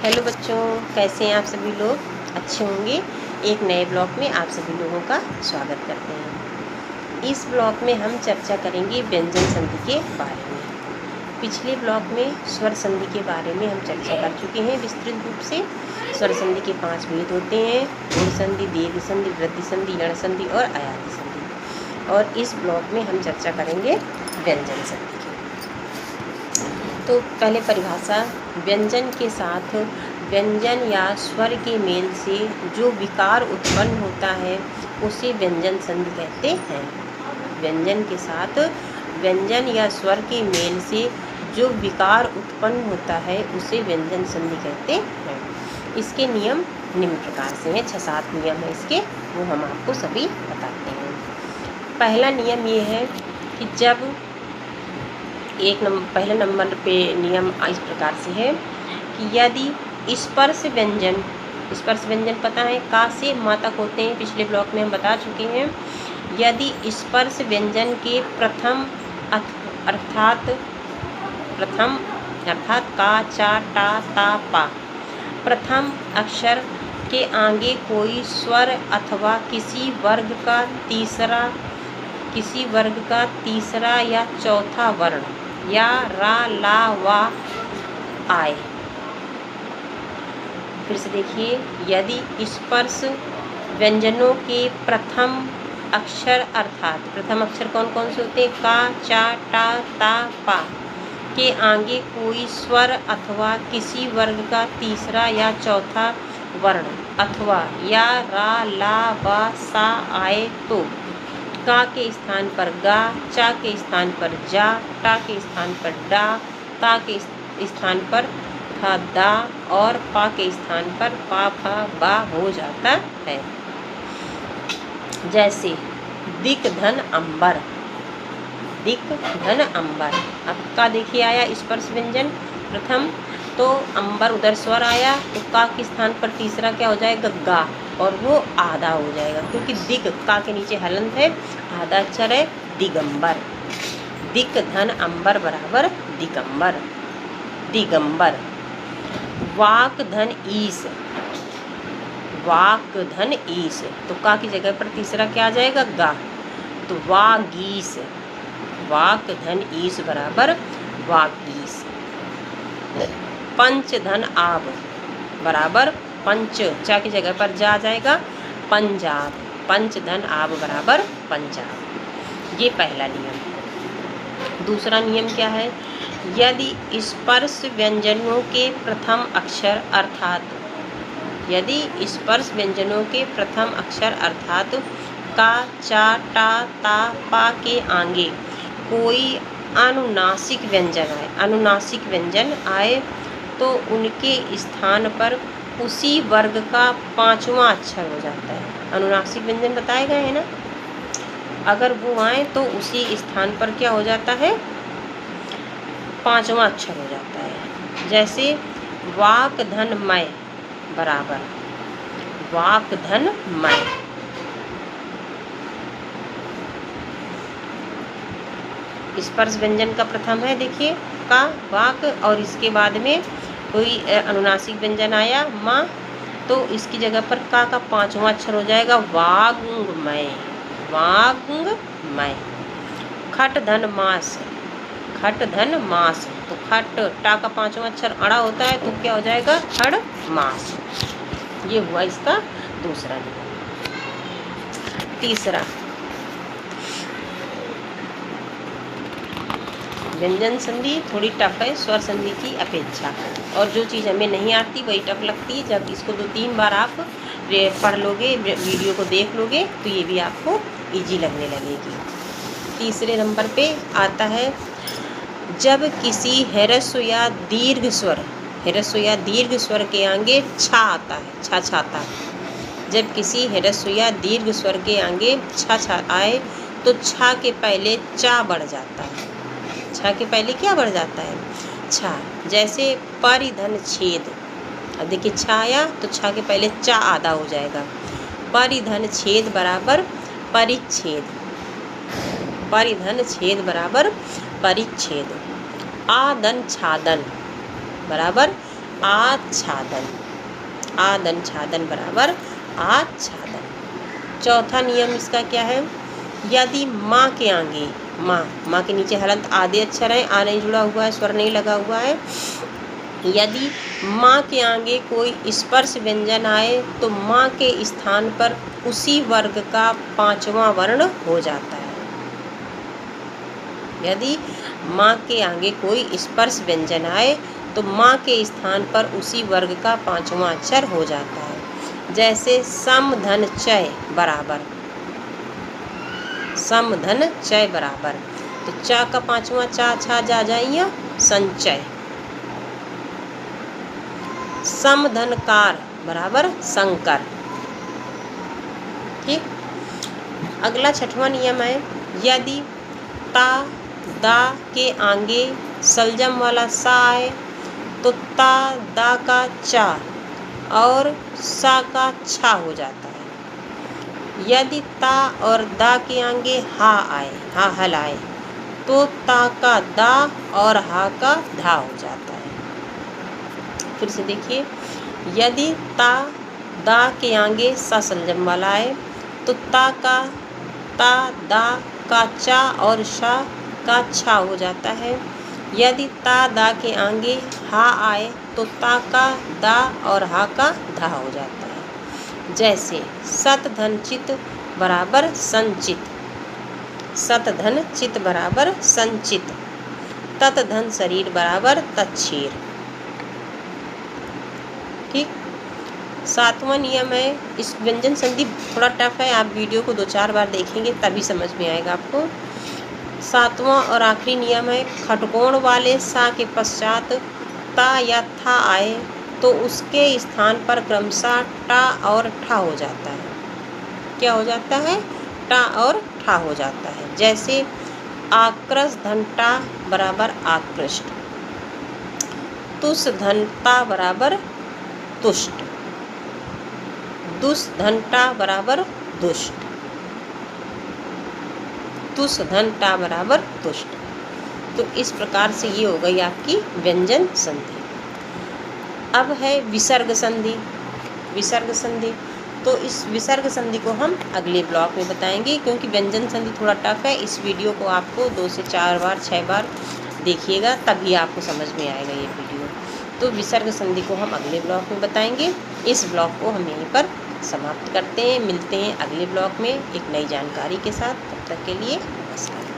Hello बच्चों, कैसे हैं आप सभी लोग? अच्छे होंगे। एक नए ब्लॉग में आप सभी लोगों का स्वागत करते हैं। इस ब्लॉग में हम चर्चा करेंगे व्यंजन संधि के बारे में। पिछले ब्लॉग में स्वर संधि के बारे में हम चर्चा कर चुके हैं विस्तृत रूप से। स्वर संधि के 5 भेद होते हैं: गुण संधि, दीर्घ संधि, वृद्धि संधि, यण संधि और अयाति संधि। और इस ब्लॉग में हम चर्चा करेंगे व्यंजन संधि की। तो पहले परिभाषा: व्यंजन के साथ व्यंजन या स्वर के मेल से जो विकार उत्पन्न होता है उसे व्यंजन संधि कहते हैं। व्यंजन के साथ व्यंजन या स्वर के मेल से जो विकार उत्पन्न होता है उसे व्यंजन संधि कहते हैं। इसके नियम निम्न प्रकार से हैं। 6-7 नियम हैं इसके, वो हम आपको सभी बताते हैं। पहला नियम ये है कि जब पहले नंबर पे नियम इस प्रकार से है कि यदि स्पर्श व्यंजन पता है का से मा तक होते हैं, पिछले ब्लॉक में हम बता चुके हैं। यदि स्पर्श व्यंजन के प्रथम अर्थात का, चा, टा, ता, पा प्रथम अक्षर के आगे कोई स्वर अथवा किसी वर्ग का तीसरा या चौथा वर्ण या रा, ला, वा आए। फिर से देखिए, यदि स्पर्श व्यंजनों के प्रथम अक्षर अर्थात प्रथम अक्षर कौन कौन से होते हैं? का, चा, टा, ता, पा के आगे कोई स्वर अथवा किसी वर्ग का तीसरा या चौथा वर्ण अथवा या रा, ला, वा, सा आए तो का के स्थान पर गा, चा के स्थान पर जा, टा के स्थान पर डा, ता के स्थान पर था, दा और पा के स्थान पर पा, फा, बा हो जाता है। जैसे दिक धन अंबर, दिक धन अंबर। अब का देखिए आया स्पर्श व्यंजन प्रथम, तो अंबर उधर स्वर आया तो का के स्थान पर तीसरा क्या हो जाएगा? गा, और वो आधा हो जाएगा क्योंकि दिक का के नीचे हलंत है, आधा अक्षर है दिगंबर। दिक धन अंबर बराबर दिगंबर, दिगंबर। वाक धन ईस, वाक धन ईस, तो का की जगह पर तीसरा क्या आ जाएगा? गा, तो वागीस, वाक धन ईस बराबर वागीस। पंच धन आब बराबर पंच, चा की जगह पर जा जाएगा पंजाब, पंच धन आब बराबर पंजाब। ये पहला नियम। दूसरा नियम क्या है? यदि स्पर्श व्यंजनों के प्रथम अक्षर अर्थात का, चा, टा, ता, पा के आगे कोई अनुनासिक व्यंजन आए तो उनके स्थान पर उसी वर्ग का 5वां अक्षर हो जाता है। अनुनासिक व्यंजन बताए गए हैं ना, अगर वो आए तो उसी स्थान पर क्या हो जाता है? 5वां अक्षर हो जाता है। जैसे वाक धन मय बराबर वाक धन मय। स्पर्श व्यंजन का प्रथम है, देखिए का, वाक, और इसके बाद में कोई अनुनासिक व्यंजन आया माँ, तो इसकी जगह पर का 5वां अक्षर हो जाएगा वाग्मय, वाग्मय। खट धन मास, खट धन मास, तो खट टा का 5वां अक्षर अड़ा होता है तो क्या हो जाएगा? खड़ मास। ये हुआ इसका दूसरा नियम। तीसरा, व्यंजन संधि थोड़ी टफ है स्वर संधि की अपेक्षा, और जो चीज़ हमें नहीं आती वही टफ लगती है। जब इसको 2-3 बार आप पढ़ लोगे, वीडियो को देख लोगे, तो ये भी आपको इजी लगने लगेगी। तीसरे नंबर पे आता है जब किसी ह्रस्व या दीर्घ स्वर के आगे छा आता है, छा छाता है। जब किसी ह्रस्व या दीर्घ स्वर के आगे छा आए तो छा के पहले चा बढ़ जाता है। छा के पहले क्या बढ़ जाता है? छा। जैसे परिधन छेद, अब देखिए छा आया तो छा के पहले चा आधा हो जाएगा। परिधन छेद बराबर परिच्छेद, परिधन छेद बराबर परिच्छेद। आदन छादन बराबर आच्छादन। आदन छादन बराबर आच्छादन। चौथा नियम इसका क्या है? यदि माँ के आगे, माँ के नीचे हलंत आधे अक्षर है, आ नहीं जुड़ा हुआ है, स्वर नहीं लगा हुआ है। यदि माँ के आगे कोई स्पर्श व्यंजन आए तो माँ के स्थान पर उसी वर्ग का 5वां वर्ण हो जाता है। यदि माँ के आगे कोई स्पर्श व्यंजन आए तो माँ के स्थान पर उसी वर्ग का 5वां अक्षर हो जाता है। जैसे सम धन चय बराबर, सम धन चय बराबर, तो चा का 5वां चा छा जा जाइए संचय। सम धन कार बराबर संकर। ठीक। अगला 6वां नियम है, यदि ता दा के आगे सलजम वाला सा आए तो ता दा का चा और सा का छा हो जाता है। यदि ता और दा के आगे हा आए, हा हल आए, तो ता का दा और हा का धा हो जाता है। फिर से देखिए, यदि ता दा के आगे सा सलजम वाला आए तो ता का ता दा का चा और शा का छा हो जाता है। यदि ता दा के आगे हा आए तो ता का दा और हा का धा हो जाता है। जैसे सत धन चित बराबर संचित, सत धन चित बराबर संचित, तत धन शरीर बराबर तच्छीर। ठीक। 7वां नियम है, इस व्यंजन संधि थोड़ा टफ है, आप वीडियो को 2-4 बार देखेंगे तभी समझ में आएगा आपको। 7वां और आखिरी नियम है, खटकोण वाले सा के पश्चात ता या था आए तो उसके स्थान पर क्रमशः टा और ठा हो जाता है। क्या हो जाता है? टा और ठा हो जाता है। जैसे आक्रश धन टा बराबर आकृष्ट, तुस धन ता बराबर तुष्ट, दुस धन टा बराबर दुष्ट, तुस धन टा बराबर तुष्ट। तो इस प्रकार से ये हो गई आपकी व्यंजन संधि। अब है विसर्ग संधि। विसर्ग संधि, तो इस विसर्ग संधि को हम अगले ब्लॉक में बताएंगे, क्योंकि व्यंजन संधि थोड़ा टफ है। इस वीडियो को आपको 2 से 4 बार 6 बार देखिएगा तभी आपको समझ में आएगा ये वीडियो। तो विसर्ग संधि को हम अगले ब्लॉक में बताएंगे। इस ब्लॉक को हम यहीं पर समाप्त करते हैं। मिलते हैं अगले ब्लॉक में एक नई जानकारी के साथ। तब तक के लिए नमस्कार।